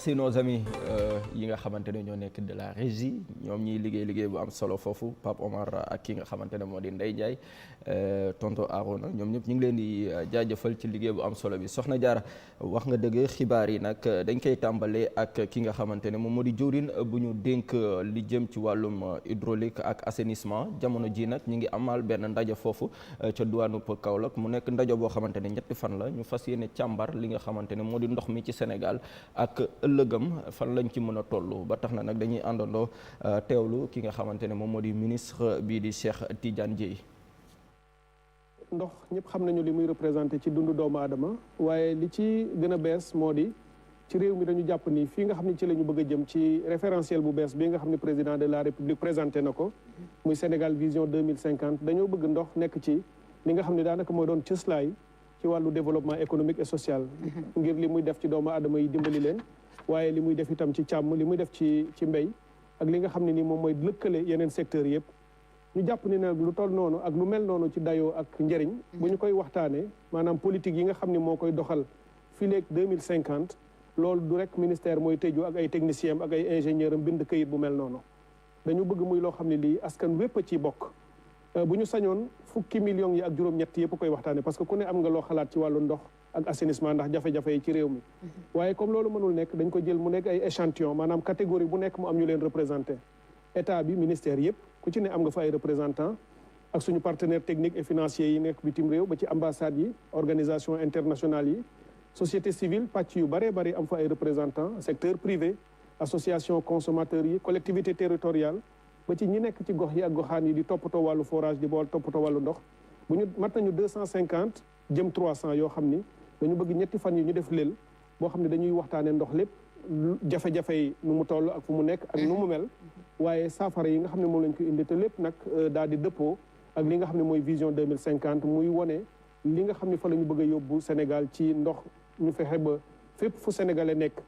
merci nos amis yi nga xamante ne ñoo nekk de la régie ñoom ñiy liggéey bu am solo foofu Pape Omar ak ki nga xamante ne moo di Ndeye Ndiaye tonton Arona ñoom ñëpp ñu ngi leen di jaajëfal ci liggéey bu am solo bi Soxna Diarra wax nga dëgg xibaar yi nag dañ koy tàmbalee ak ki nga xamante ne moom moo di jëwriñ bu ñu dénk li jëm ci wàllum hydraulique ak assainissement jamono ji nag ñu ngi amal benn ndaje foofu ca diwaanu Kaolack mu nekk ndaje boo xamante ne ñetti fan la ñu fas yéene càmbar li nga xamante ne moo di ndox mi ci Sénégal ak ëllëgam fan lañ ci mën a toll ba tax na nag dañuy àndandoo teewlu ki nga xamante ne moom moo di ministre bii di Cheikh Tidiane Dièye. ndox ñëpp xam nañu li muy représenté ci dundu doomu aadama waaye li ci gën a bees moo di ci réew mi dañu jàpp ni fii nga xam ne ci la ñu bëgg a jëm ci référentiel bu bees bi nga xam ne président de la République présenté na ko muy Sénégal vision 2050 dañoo bëgg ndox nekk ci li nga xam ne daanaka mooy doon cëslaay ci wàllu développement économique et social ngir li muy def ci doomu aadama yi dimbali leen waaye li muy def itam ci càmm li muy def ci mbéy ak li nga xam ne nii moom mooy lëkkale yeneen secteurs yëpp ñu jàpp ni nag lu toll noonu ak lu mel noonu ci dayoo ak njëriñ bu ñu koy waxtaanee maanaam politique yi nga xam ne moo koy doxal fii léegi 2050 loolu du rek ministère mooy tëju ak ay technicien am ak ay ingénieur am bind këyit bu mel noonu dañu bëgg muy loo xam ne lii askan wépp a ciy bokk bu ñu sañoon fukki millions yi ak juróom-ñett yëpp koy waxtaane parce que ku ne am nga loo xalaat ci wàllu ndox ak assainissement ndax jafe-jafe yi ci réew mi waaye comme loolu mënul nekk dañ ko jël mu nekk ay échantillon maanaam catégorie bu nekk mu am ñu leen représenté état bi ministère yëpp ku ci ne am nga fa ay représentant ak suñu partenaires techniques et financiers yi nekk bitim réew ba ci ambassades yi organisation internationale yi société civile pàcc yu bëree bëri am fa ay représentants secteur privé association consommateurs yi collectivité territoriale ba ci ñi nekk ci gox yi ak goxaan yi di toppatoo wàllu forage di bool toppatoo wàllu ndox bu ñu mat nañu 250 jëm 300 yoo xam ni dañu bëgg ñetti fan yi ñu def lël boo xam ne dañuy waxtaanee ndox lépp jafe-jafe yi nu mu toll ak fu mu nekk ak nu mu mel waaye saafara yi nga xam ne moom lañ ko indi te lépp nag daal di dëppoo ak li nga xam ne mooy vision 2050 muy wone li nga xam ne fa la ñu bëgg a yóbbu Sénégal ci ndox ñu fexe ba fépp fu sénégalais nekk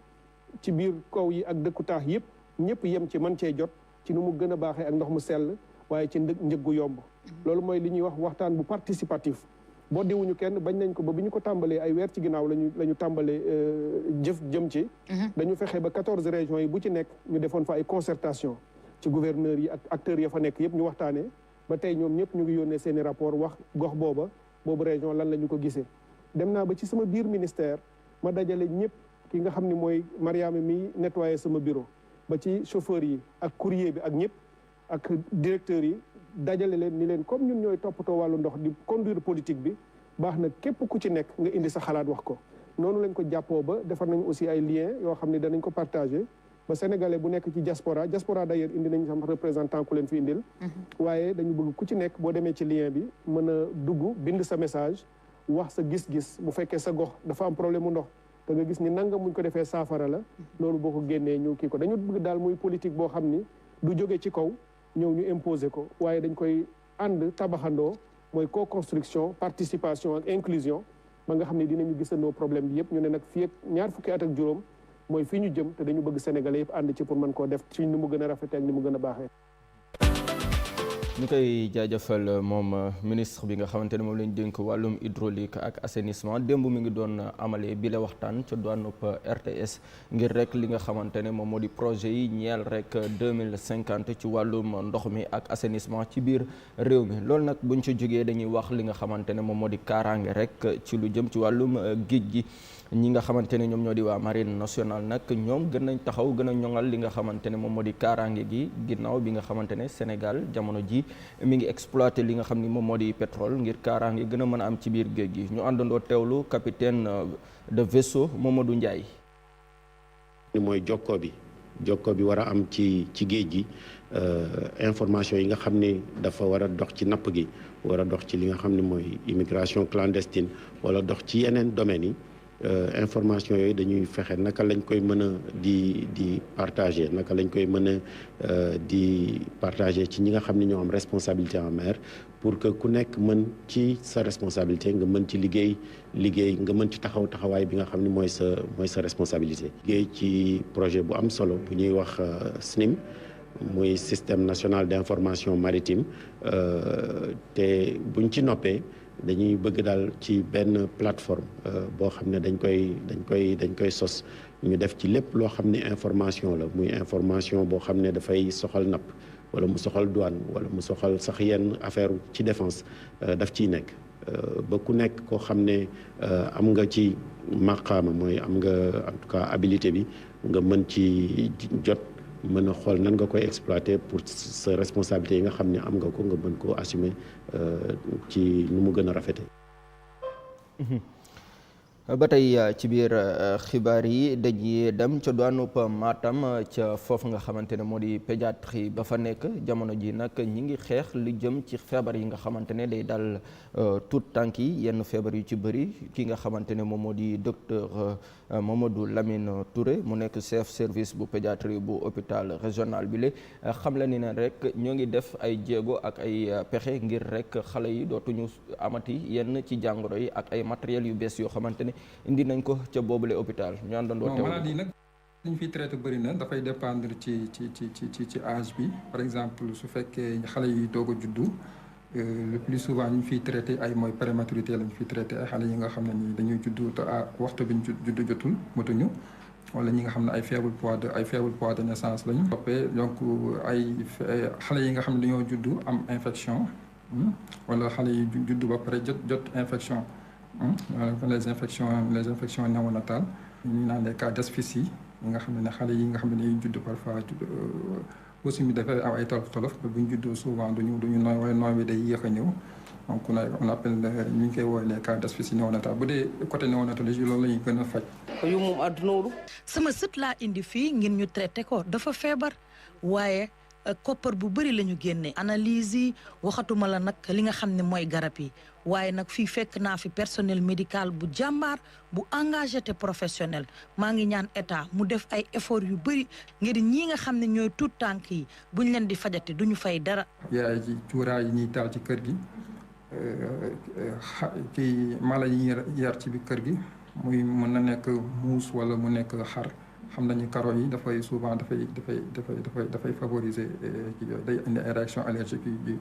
ci biir kaw yi ak dëkku taax yëpp ñëpp yem ci mën cee jot ci nu mu gën a baaxee ak ndox mu sell waaye ci njëggu yomb loolu mooy li ñuy wax waxtaan bu participatif boo diwuñu kenn bañ nañ ko ba bi ñu ko tàmbalee ay weer ci ginnaaw la ñu tàmbalee jëf jëm ci dañu fexe ba 14 régions yi bu ci nekk ñu defoon fa ay concertation ci gouverneurs yi ak acteurs ya fa nekk yëpp ñu waxtaanee ba tey ñoom ñëpp ñu ngi yónnee seen i rapport wax gox boobu région lan la ñu ko gisee dem naa ba ci sama biir ministère ma dajale ñëpp ki nga xam ne mooy Mariama mi nettoyé sama bureau ba ci chauffeur yi ak courrier bi ak ñëpp ak directeurs yi dajale leen ni leen comme ñun ñooy toppatoo wàllu ndox di conduire politique bi baax na képp ku ci nekk nga indi sa xalaat wax ko noonu lañ ko jàppoo ba defar nañ aussi ay liens yoo xam ne danañ ko partagé ba sénégalais bu nekk ci diaspora d'ailleurs indi nañ sama représentant ku leen fi indil waaye dañu bëgg ku ci nekk boo demee ci lien bi mën a dugg bind sa message wax sa gis-gis bu fekkee sa gox dafa am problème mu ndox te nga gis ni nanga muñ ko defee saafara la loolu boo ko génnee ñu kii ko dañu bëgg daal muy politique boo xam ni du jóge ci kaw ñëw ñu imposer ko waaye dañ koy ànd tabaxandoo mooy co-construction participation ak inclusion ba nga xam ne dinañu gisandoo problème bi yëpp ñu ne nag fii ak ñaar fukki at ak juróom mooy fii ñu jëm te dañu bëgg sénégalais yëpp ànd ci pour mën koo def ci ni mu gën a rafetee ak ni mu gën a baaxee. ñu koy jaajëfal moom ministre bi nga xamante ne moom lañ dénk wàllum hydraulique ak assainissement démb mi ngi doon amalee bi la waxtaan ca douane RTS ngir rek li nga xamante ne moom moo di projet yi ñeel rek 2050 ci wàllum ndox mi ak assainissement ci biir réew mi loolu nag buñ ci jógee dañuy wax li nga xamante ne moom moo di kaaraange rek ci lu jëm ci wàllum géej gi ñi nga xamante ne ñoom ñoo di waa marine nationale nag ñoom gën nañ taxaw gën a ñoŋal li nga xamante ne moom moo di kaaraange gi ginnaaw bi nga xamante ne Sénégal jamono ji mi ngi exploité li nga xam ni moom moo di pétrole ngir kaaraange gën a mën a am ci biir géej gi ñu àndandoo teewlu capitaine de vaisseau Mamadou Ndiaye. mooy jokko bi war a am ci géej gi information yi nga xam ne dafa war a dox ci napp gi war a dox ci li nga xam ne mooy immigration clandestine wala dox ci yeneen domaines yi information yooyu dañuy fexe naka lañ koy mën a di partager naka lañ koy mën a di partager ci ñi nga xam ne ñoo am responsabilité en mer pour que ku nekk mën ci sa responsabilité nga mën ci liggéey nga mën ci taxawaay bi nga xam ne mooy sa responsabilité. liggéey ci projet bu am solo bu ñuy wax SNIM muy système national d'information maritime te buñ ci noppee dañuy bëgg daal ci benn plateforme boo xam ne dañ koy sos ñu def ci lépp loo xam ne information la muy information boo xam ne dafay soxal napp wala mu soxal douane wala mu soxal sax yenn affaire ci défense daf ciy nekk ba ku nekk koo xam ne am nga ci maqaama mooy am nga en tout cas habilité bi nga mën ci jot mën a xool nan nga koy exploiter pour sa responsabilité yi nga xam ne am nga ko nga mën koo assumer ci nu mu gën a rafete ba tey ci biir xibaar yi dañuy dem ca douanub Matam ca foofu nga xamante ne moo di pédiatrie ba fa nekk jamono ji nag ñi ngi xeex li jëm ci feebar yi nga xamante ne day dal tout tànk yi yenn feebar yu ci bëri ki nga xamante ne moom moo di docteur Mamadou Lamine Touré mu nekk chef service bu pédiatrie bu hôpital régional bi le xam la ni ne rek ñoo ngi def ay jéego ak ay pexe ngir rek xale yi dootuñu amati yenn ci jàngoro yi ak ay matériels yu bees yoo xamante ne indi nañ ko ca boobule hôpital ñu àndandoo teew maladie nag liñ fiy traité bëri na dafay dépendre ci âge bi par exemple su fekkee xale yi doog a juddu le plus souvent ñu fiy traité ay mooy prématurité lañ fiy traité ay xale yi nga xam ne nii dañuy juddu te waxtu bi ñu juddu jotul matuñu wala ñi nga xam ne ay faible poids de naissance lañu toppee donc ay xale yi nga xam ne dañoo juddu am infection wala xale yi juddu ba pare jot infection les infections néonatales ñu naan les cas d'asphyxie yi nga xam ne xale yi nga xam ne dañuy judd parfois aussi mi dafay am ay tolof bu ñu juddoo souvent duñu nooy wala nooy bi day yéex a ñëw donc on appelle ñu ngi koy woowee les cas d'asphyxie néonatale bu dee côté néonatologie loolu la ñuy gën a faj. yu moom àdduna sama sët laa indi fii ngir ñu traité ko dafa feebar waaye koppar bu bëri la ñu génne analyse yi waxatuma la nag li nga xam ne mooy garab yi waaye nag fii fekk naa fi personnel médical bu jàmbaar bu engagé te professionnel maa ngi ñaan état mu def ay effort yu bëri ngir ñii nga xam ne ñooy tuut tànk yi buñ leen di fajate duñu fay dara. yaay ji cuuraay yi ñuy taal ci kër gi kii mala yi ñuy yar ci biir kër gi muy mën na nekk muus wala mu nekk xar. xam nañu karo yi dafay souvent dafay favoriser day indi ay réaction allergique yi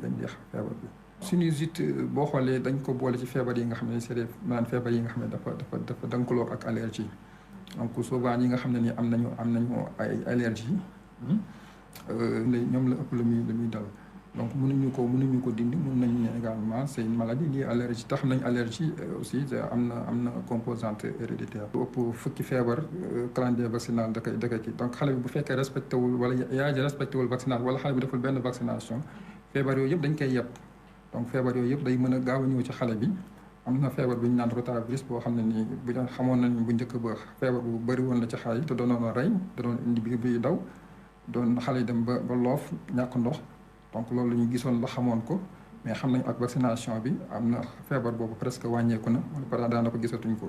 dañ di feebar bi. sinusite boo xoolee dañ ko boole ci feebar yi nga xam ne c'est des maanaam feebar yi nga xam ne dafa dankaloo ak allergie donc souvent ñi nga xam ne ni am nañu ay allergie ñoom la ëpp lu muy dal donc mënuñu ko dindi mën nañu ne également c'est une maladie liée à allergie tax nañ allergie aussi am na composante héréditaire lu ëpp fukki feebar calendrier vaccinal da koy kii donc xale bi bu fekkee respecté wul wala yaay ji respecté wul vaccinal wala xale bi deful benn vaccination feebar yooyu yëpp dañ koy yeb donc feebar yooyu yëpp day mën a gaaw a ñëw ci xale bi am na feebar bi ñu naan rotavirus boo xam ne nii bu xamoon nañ bu njëkk ba feebar bu bëri woon la ci xale yi te doonoon rey da doon indi biir bi daw doon xale yi dem ba loof ñàkk ndox donc loolu la ñu gisoon la xamoon ko mais xam nañ ak vaccination bi am na feebar boobu presque wàññeeku na wala par daanaka gisatuñ ko.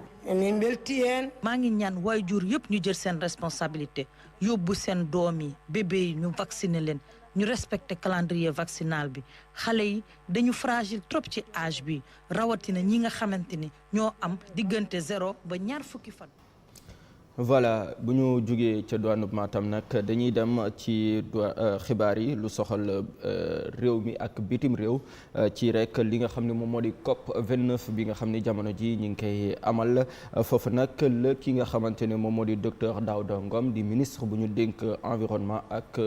maa ngi ñaan waajur yëpp ñu jël seen responsabilité yóbbu seen doom yi bébé yi ñu vacciner leen ñu respecter calendrier vaccinal bi xale yi dañu fragile trop ci âge bi rawatina ñi nga xamante ni ñoo am diggante 0 ba ñaar fukki fan. voilà bu ñu jugee ca douane Matam nag dañuy dem ci xibaar yi lu soxal réew mi ak bitim réew ci rek li nga xam ne moom moo di COP 29 bi nga xam ne jamono ji ñu ngi koy amal foofu nag la ki nga xamante ne moom moo di docteur Daouda Ngom di ministre bu ñu dénk environnement ak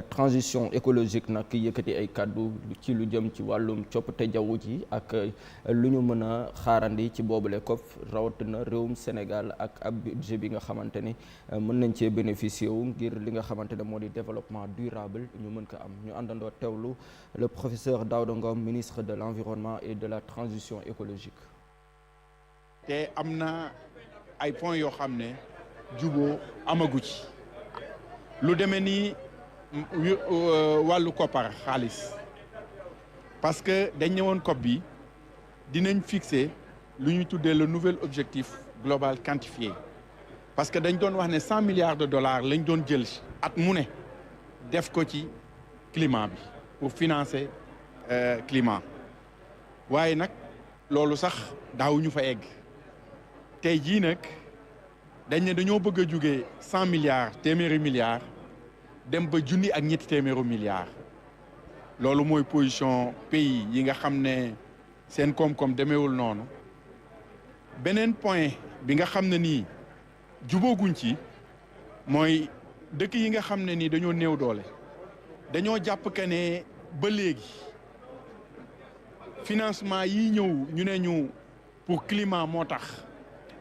transition écologique nag yëkkati ay kàddu ci lu jëm ci wàllum coppite jaww ji ak lu ñu mën a xaarandi ci boobule COP rawatina réewum Sénégal ak ab budget bi nga xamante ni mën nañ cee bénéficier wu ngir li nga xamante ne moo di développement durable ñu mën ko am ñu àndandoo teewlu le professeur Daouda Ngom ministre de l'environnement et de la transition écologique. te am na ay points yoo xam ne juboo amagu ci lu demee ni wàllu koppar xaalis parce que dañ ñëwoon COP bi dinañ fixer lu ñuy tuddee le nouvel objectif global quantifié. parce que dañ doon wax ne 100 milliards de dollars lañ doon jël at mu ne def ko ci climat bi pour financer climat waaye nag loolu sax daawuñu fa egg tey jii nag dañ ne dañoo bëgg a jugee 100 milliards téeméeri milliards dem ba junni ak ñetti téeméeru milliards loolu mooy position pays yi nga xam ne seen koom-koom demeewul noonu beneen point bi nga xam ne nii jubóoguñ ci mooy dëkk yi nga xam ne nii dañoo néew doole dañoo jàpp que ne ba léegi financement yi ñëw ñu ne ñu pour climat moo tax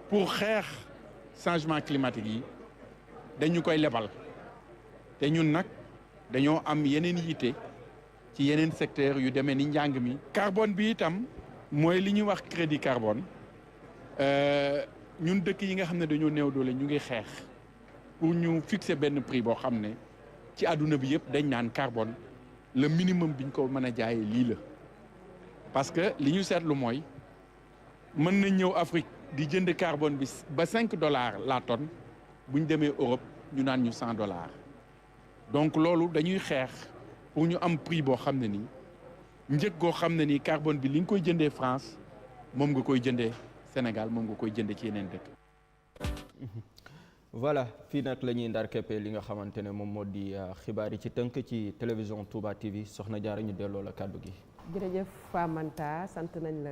pour xeex changement climatique yi dañu koy lebal te ñun nag dañoo am yeneen yitte ci yeneen secteur yu demee ni njàng mi. carbone bi itam mooy li ñuy wax crédit carbone ñun dëkk yi nga xam ne dañoo néew doole ñu ngi xeex pour ñu fixer benn prix boo xam ne ci àdduna bi yëpp dañ naan carbone le minimum biñ ko mën a jaayee lii la parce que li ñu seetlu mooy mën nañ ñëw Afrique di jënd carbone bi ba $5 la tonne bu ñu demee Europe ñu naan ñu $100 donc loolu dañuy xeex pour ñu am prix boo xam ne nii njëg goo xam ne nii carbone bi li nga koy jëndee France moom nga koy jëndee Sénégal moom nga koy jëndee ci yeneen dëkk. voilà fii nag la ñuy ndar keppe li nga xamante ne moom moo di xibaar yi ci tënk ci télévision Touba TV soxna Diarra ñu delloo la kàddu gi. jërëjëf Famanta sant nañ la.